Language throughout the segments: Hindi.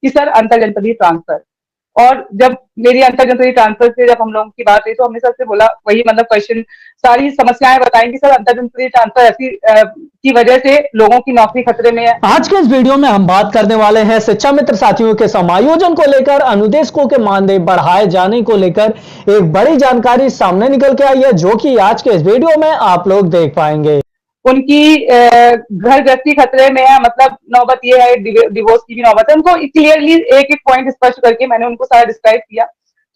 कि सर अंतर जनपदीय ट्रांसफर। और जब मेरी अंतर जनपदीय ट्रांसफर से जब हम लोगों की बात हुई तो हमने सर से बोला वही मतलब क्वेश्चन, सारी समस्याएं बताएंगे सर, अंतर जनपदीय ट्रांसफर ऐसी की वजह से लोगों की नौकरी खतरे में है। आज के इस वीडियो में हम बात करने वाले हैं शिक्षा मित्र साथियों के समायोजन को लेकर, अनुदेशकों के मानदेय बढ़ाए जाने को लेकर एक बड़ी जानकारी सामने निकल के आई है, जो कि आज के इस वीडियो में आप लोग देख पाएंगे। उनकी घर गृहस्थी खतरे में है, मतलब नौबत ये है, डिवोर्स की भी नौबत है। उनको क्लियरली एक एक पॉइंट स्पष्ट करके मैंने उनको सारा डिस्क्राइब किया।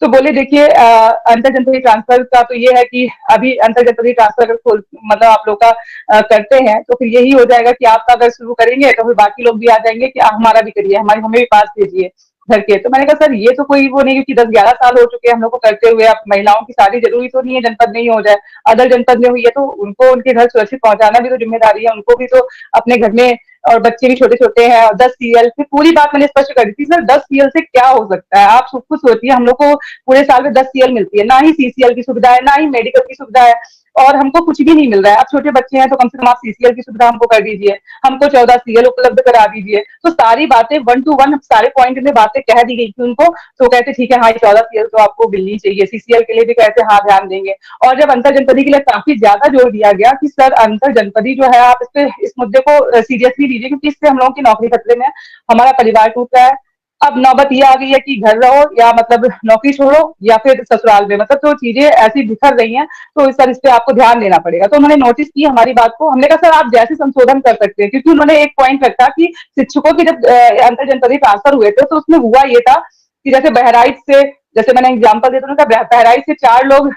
तो बोले देखिए अंतर जनपदीय ट्रांसफर का तो ये है कि अभी अंतर जनपदीय ट्रांसफर अगर मतलब आप लोग का करते हैं तो फिर यही हो जाएगा कि आपका अगर शुरू करेंगे तो फिर बाकी लोग भी आ जाएंगे कि हमारा भी करिए, हमारी हमें भी पास भेजिए घर के। तो मैंने कहा सर ये तो कोई वो नहीं, क्योंकि 10-11 साल हो चुके हैं हम लोग को करते हुए। अब महिलाओं की शादी जरूरी तो नहीं है जनपद में ही हो जाए, अदर जनपद में हुई है तो उनको उनके घर सुरक्षित पहुंचाना भी तो जिम्मेदारी है, उनको भी तो अपने घर में, और बच्चे भी छोटे छोटे हैं। और 10 सीएल फिर पूरी बात मैंने स्पष्ट कर दी थी, सर 10 सीएल से क्या हो सकता है, आप खुद सोचिए। हम लोग को पूरे साल में 10 सीएल मिलती है, ना ही सीसीएल की सुविधा है, ना ही मेडिकल की सुविधा है, और हमको कुछ भी नहीं मिल रहा है। अब छोटे बच्चे हैं तो कम से कम आप सीसीएल की सुविधा हमको कर दीजिए, हमको 14 सीएल उपलब्ध करा दीजिए। तो सारी बातें 1 to 1 सारे पॉइंट में बातें कह दी गई थी उनको। तो कहते ठीक है हाँ 14 सीएल तो आपको मिलनी चाहिए, सीसीएल के लिए भी कहते हाँ ध्यान देंगे। और जब अंतर जनपदी के लिए काफी ज्यादा जोर दिया गया कि सर अंतर जनपदी जो है आप इस मुद्दे को सीरियसली लीजिए, क्योंकि इससे हम लोगों की नौकरी खतरे में है, हमारा परिवार टूट रहा है। अब नौबत ये आ गई है कि घर रहो या मतलब नौकरी छोड़ो या फिर ससुराल में, मतलब तो चीजें ऐसी बिखर रही हैं। तो सर इस पे आपको ध्यान देना पड़ेगा। तो उन्होंने नोटिस की हमारी बात को। हमने कहा सर आप जैसे संशोधन कर सकते हैं, क्योंकि उन्होंने एक पॉइंट रखा कि शिक्षकों की जब अंतर जनपदीय ट्रांसफर हुए थे तो उसमें हुआ ये था कि जैसे बहराइच से, जैसे मैंने एग्जाम्पल दिया था, बहराइच से 4 लोग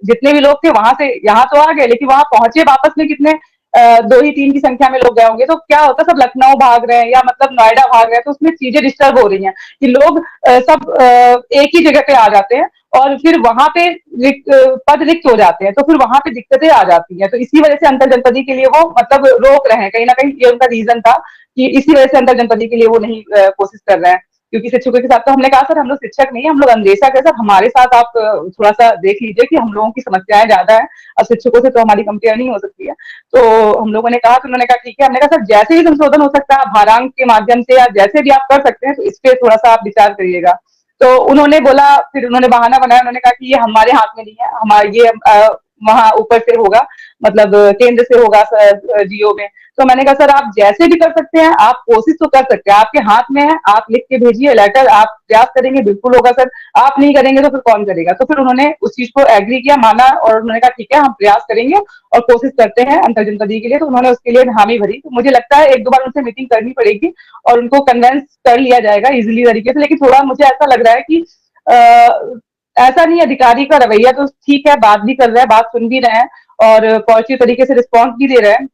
जितने भी लोग थे वहां से यहाँ तो आ गए, लेकिन वहां पहुंचे वापस में कितने 2 ही 3 की संख्या में लोग गए होंगे। तो क्या होता है सब लखनऊ भाग रहे हैं या मतलब नोएडा भाग रहे हैं, तो उसमें चीजें डिस्टर्ब हो रही हैं कि लोग सब एक ही जगह पे आ जाते हैं और फिर वहां पे पद रिक्त हो जाते हैं, तो फिर वहां पे दिक्कतें आ जाती हैं। तो इसी वजह से अंतर जनपदी के लिए वो मतलब रोक रहे हैं, कहीं ना कहीं ये उनका रीजन था कि इसी वजह से अंतर जनपदी के लिए वो नहीं कोशिश कर रहे हैं। क्योंकि शिक्षकों के साथ तो हमने कहा सर हम लोग शिक्षक नहीं है, हम लोग अंदेशक है सर, हमारे साथ आप थोड़ा सा देख लीजिए कि हम लोगों की समस्याएं ज्यादा है, अब शिक्षकों से तो हमारी कंपेयर नहीं हो सकती है। तो हम लोगों ने कहा, तो उन्होंने कहा ठीक है। हमने कहा सर जैसे भी संशोधन हो सकता है भारांक के माध्यम से या जैसे भी आप कर सकते हैं, तो इस पे थोड़ा सा आप विचार करिएगा। तो उन्होंने बोला, फिर उन्होंने बहाना बनाया, उन्होंने कहा कि ये हमारे हाथ में नहीं है, हमारे ये वहां ऊपर से होगा, मतलब केंद्र से होगा जीओ में। तो मैंने कहा सर आप जैसे भी कर सकते हैं, आप कोशिश तो कर सकते हैं, आपके हाथ में है, आप लिख के भेजिए लेटर, आप प्रयास करेंगे बिल्कुल होगा सर, आप नहीं करेंगे तो फिर कौन करेगा। तो फिर उन्होंने उस चीज को एग्री किया, माना, और उन्होंने कहा ठीक है हम प्रयास करेंगे और कोशिश करते हैं अंतर जनपदी के लिए। तो उन्होंने उसके लिए हामी भरी। तो मुझे लगता है 1-2 बार उनसे मीटिंग करनी पड़ेगी और उनको कन्वेंस कर लिया जाएगा इजिली तरीके से। लेकिन थोड़ा मुझे ऐसा लग रहा है कि ऐसा नहीं, अधिकारी का रवैया तो ठीक है, बात भी कर रहे हैं, बात सुन भी रहे हैं और पॉजिटिव तरीके से रिस्पॉन्स भी दे रहे हैं।